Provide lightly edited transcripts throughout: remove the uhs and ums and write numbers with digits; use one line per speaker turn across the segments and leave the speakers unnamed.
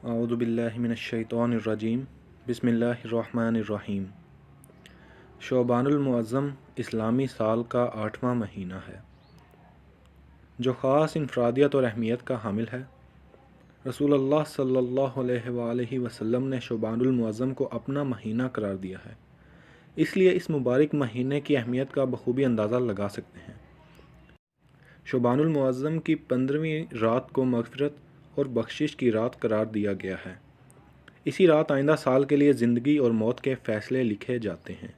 اعوذ باللہ من الشیطان الرجیم بسم اللہ الرحمن الرحیم۔ شعبان المعظم اسلامی سال کا 8واں مہینہ ہے جو خاص انفرادیت اور اہمیت کا حامل ہے۔ رسول اللہ صلی اللہ علیہ وآلہ وسلم نے شعبان المعظم کو اپنا مہینہ قرار دیا ہے، اس لیے اس مبارک مہینے کی اہمیت کا بخوبی اندازہ لگا سکتے ہیں۔ شعبان المعظم کی 15ویں رات کو مغفرت اور بخشش کی رات قرار دیا گیا ہے۔ اسی رات آئندہ سال کے لیے زندگی اور موت کے فیصلے لکھے جاتے ہیں۔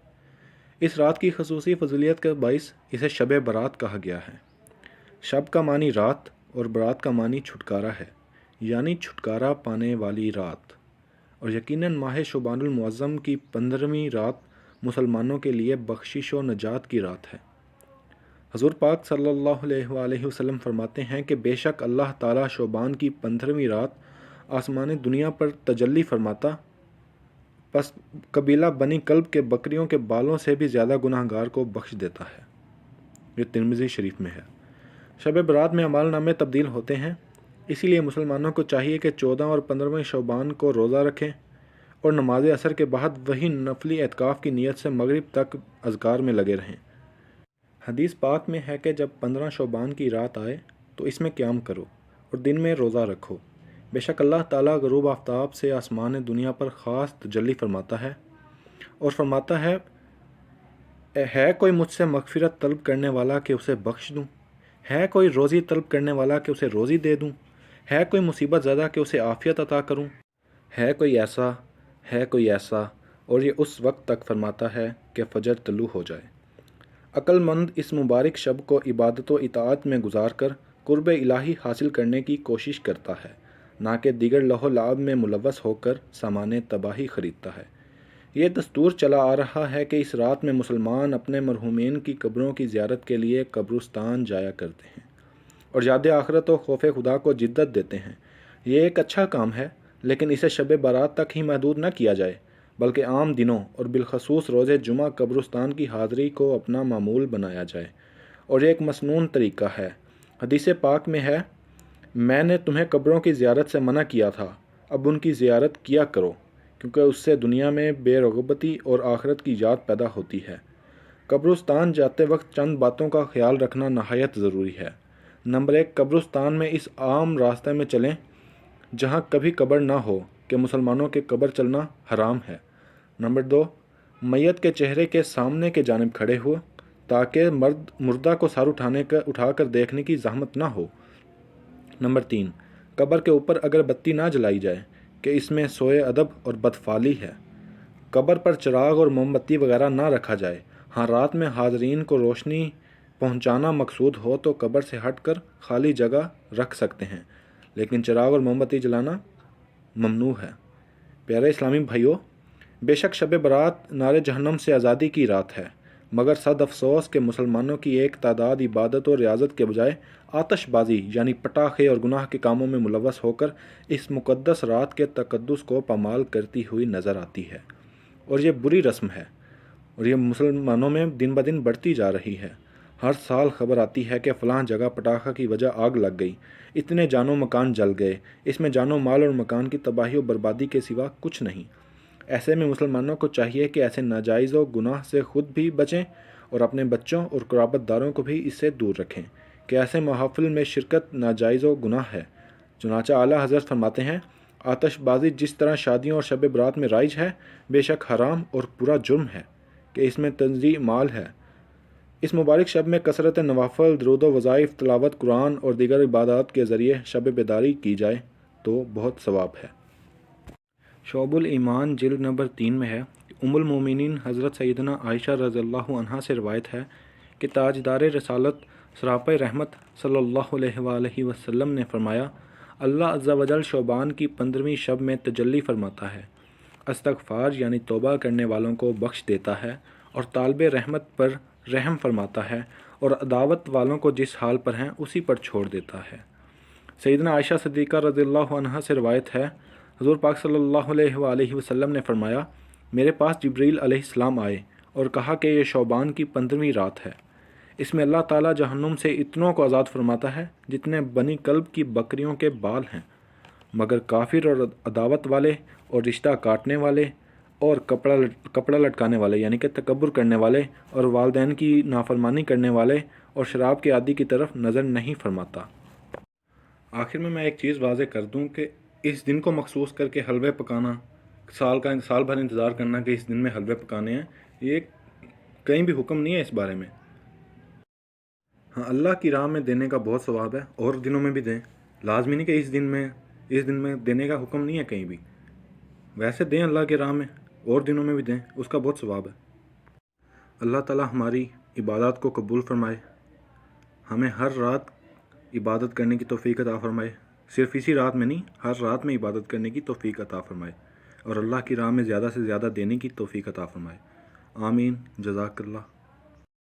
اس رات کی خصوصی فضیلت کا باعث اسے شب برات کہا گیا ہے۔ شب کا معنی رات اور برات کا معنی چھٹکارا ہے، یعنی چھٹکارا پانے والی رات، اور یقیناً ماہ شعبان المعظم کی 15ویں رات مسلمانوں کے لیے بخشش و نجات کی رات ہے۔ حضور پاک صلی اللہ علیہ وآلہ وسلم فرماتے ہیں کہ بے شک اللہ تعالیٰ شعبان کی 15ویں رات آسمان دنیا پر تجلی فرماتا، پس قبیلہ بنی کلب کے بکریوں کے بالوں سے بھی زیادہ گناہ گار کو بخش دیتا ہے۔ یہ ترمذی شریف میں ہے۔ شب برات میں اعمال نامے تبدیل ہوتے ہیں، اسی لیے مسلمانوں کو چاہیے کہ 14 اور 15 شعبان کو روزہ رکھیں اور نماز عصر کے بعد وہی نفلی اعتکاف کی نیت سے مغرب تک اذکار میں لگے رہیں۔ حدیث پاک میں ہے کہ جب 15 شعبان کی رات آئے تو اس میں قیام کرو اور دن میں روزہ رکھو، بے شک اللہ تعالیٰ غروب آفتاب سے آسمان دنیا پر خاص تجلی فرماتا ہے اور فرماتا ہے کوئی مجھ سے مغفرت طلب کرنے والا کہ اسے بخش دوں، ہے کوئی روزی طلب کرنے والا کہ اسے روزی دے دوں، ہے کوئی مصیبت زدہ کہ اسے عافیت عطا کروں، ہے کوئی ایسا، اور یہ اس وقت تک فرماتا ہے کہ فجر طلوع ہو جائے۔ عقل مند اس مبارک شب کو عبادت و اطاعت میں گزار کر قرب الہی حاصل کرنے کی کوشش کرتا ہے، نہ کہ دیگر لہو لعب میں ملوث ہو کر سامان تباہی خریدتا ہے۔ یہ دستور چلا آ رہا ہے کہ اس رات میں مسلمان اپنے مرحومین کی قبروں کی زیارت کے لیے قبرستان جایا کرتے ہیں اور یاد آخرت و خوف خدا کو جدت دیتے ہیں۔ یہ ایک اچھا کام ہے، لیکن اسے شب برات تک ہی محدود نہ کیا جائے، بلکہ عام دنوں اور بالخصوص روز جمعہ قبرستان کی حاضری کو اپنا معمول بنایا جائے، اور یہ ایک مسنون طریقہ ہے۔ حدیث پاک میں ہے، میں نے تمہیں قبروں کی زیارت سے منع کیا تھا، اب ان کی زیارت کیا کرو، کیونکہ اس سے دنیا میں بے رغبتی اور آخرت کی یاد پیدا ہوتی ہے۔ قبرستان جاتے وقت چند باتوں کا خیال رکھنا نہایت ضروری ہے۔ نمبر 1، قبرستان میں اس عام راستے میں چلیں جہاں کبھی قبر نہ ہو کہ مسلمانوں کے قبر چلنا حرام ہے۔ نمبر 2، میت کے چہرے کے سامنے کے جانب کھڑے ہو تاکہ مردہ کو سر اٹھا کر دیکھنے کی زحمت نہ ہو۔ نمبر 3، قبر کے اوپر اگر بتی نہ جلائی جائے کہ اس میں سوء ادب اور بدفعلی ہے۔ قبر پر چراغ اور موم بتی وغیرہ نہ رکھا جائے۔ ہاں، رات میں حاضرین کو روشنی پہنچانا مقصود ہو تو قبر سے ہٹ کر خالی جگہ رکھ سکتے ہیں، لیکن چراغ اور موم بتی جلانا ممنوع ہے۔ پیارے اسلامی بھائیوں، بے شک شب برات نار جہنم سے آزادی کی رات ہے، مگر صد افسوس کہ مسلمانوں کی ایک تعداد عبادت و ریاضت کے بجائے آتش بازی یعنی پٹاخے اور گناہ کے کاموں میں ملوث ہو کر اس مقدس رات کے تقدس کو پامال کرتی ہوئی نظر آتی ہے، اور یہ بری رسم ہے، اور یہ مسلمانوں میں دن بدن بڑھتی جا رہی ہے۔ ہر سال خبر آتی ہے کہ فلاں جگہ پٹاخہ کی وجہ آگ لگ گئی، اتنے جان و مکان جل گئے۔ اس میں جان و مال اور مکان کی تباہی و بربادی کے سوا کچھ نہیں۔ ایسے میں مسلمانوں کو چاہیے کہ ایسے ناجائز و گناہ سے خود بھی بچیں اور اپنے بچوں اور قرابت داروں کو بھی اس سے دور رکھیں کہ ایسے محافل میں شرکت ناجائز و گناہ ہے۔ چنانچہ اعلیٰ حضرت فرماتے ہیں، آتش بازی جس طرح شادیوں اور شب برات میں رائج ہے، بے شک حرام اور پورا جرم ہے کہ اس میں تنزیع مال ہے۔ اس مبارک شب میں کثرت نوافل، درود و وظائف، تلاوت قرآن اور دیگر عبادات کے ذریعے شب بیداری کی جائے تو بہت ثواب ہے۔ شعب الایمان جلد نمبر 3 میں ہے کہ ام المومنین حضرت سیدنا عائشہ رضی اللہ عنہا سے روایت ہے کہ تاجدار رسالت سراپہ رحمت صلی اللہ علیہ وآلہ وسلم نے فرمایا، اللہ عز و جل شعبان کی 15ویں شب میں تجلی فرماتا ہے، استغفار یعنی توبہ کرنے والوں کو بخش دیتا ہے اور طالب رحمت پر رحم فرماتا ہے، اور عداوت والوں کو جس حال پر ہیں اسی پر چھوڑ دیتا ہے۔ سیدنا عائشہ صدیقہ رضی اللہ عنہا سے روایت ہے، حضور پاک صلی اللہ علیہ وآلہ وسلم نے فرمایا، میرے پاس جبریل علیہ السلام آئے اور کہا کہ یہ شعبان کی 15ویں رات ہے، اس میں اللہ تعالیٰ جہنم سے اتنوں کو آزاد فرماتا ہے جتنے بنی کلب کی بکریوں کے بال ہیں، مگر کافر اور عداوت والے اور رشتہ کاٹنے والے اور کپڑا لٹکانے والے یعنی کہ تکبر کرنے والے اور والدین کی نافرمانی کرنے والے اور شراب کے عادی کی طرف نظر نہیں فرماتا۔ آخر میں ایک چیز واضح کر دوں کہ اس دن کو مخصوص کر کے حلوے پکانا، سال بھر انتظار کرنا کہ اس دن میں حلوے پکانے ہیں، یہ کہیں بھی حکم نہیں ہے اس بارے میں۔ ہاں، اللہ کی راہ میں دینے کا بہت ثواب ہے، اور دنوں میں بھی دیں، لازمی نہیں کہ اس دن میں دینے کا حکم نہیں ہے کہیں بھی، ویسے دیں اللہ کی راہ میں، اور دنوں میں بھی دیں، اس کا بہت ثواب ہے۔ اللہ تعالی ہماری عبادات کو قبول فرمائے، ہمیں ہر رات عبادت کرنے کی توفیق عطا فرمائے، صرف اسی رات میں نہیں، ہر رات میں عبادت کرنے کی توفیق عطا فرمائے، اور اللہ کی راہ میں زیادہ سے زیادہ دینے کی توفیق عطا فرمائے۔ آمین، جزاک اللہ۔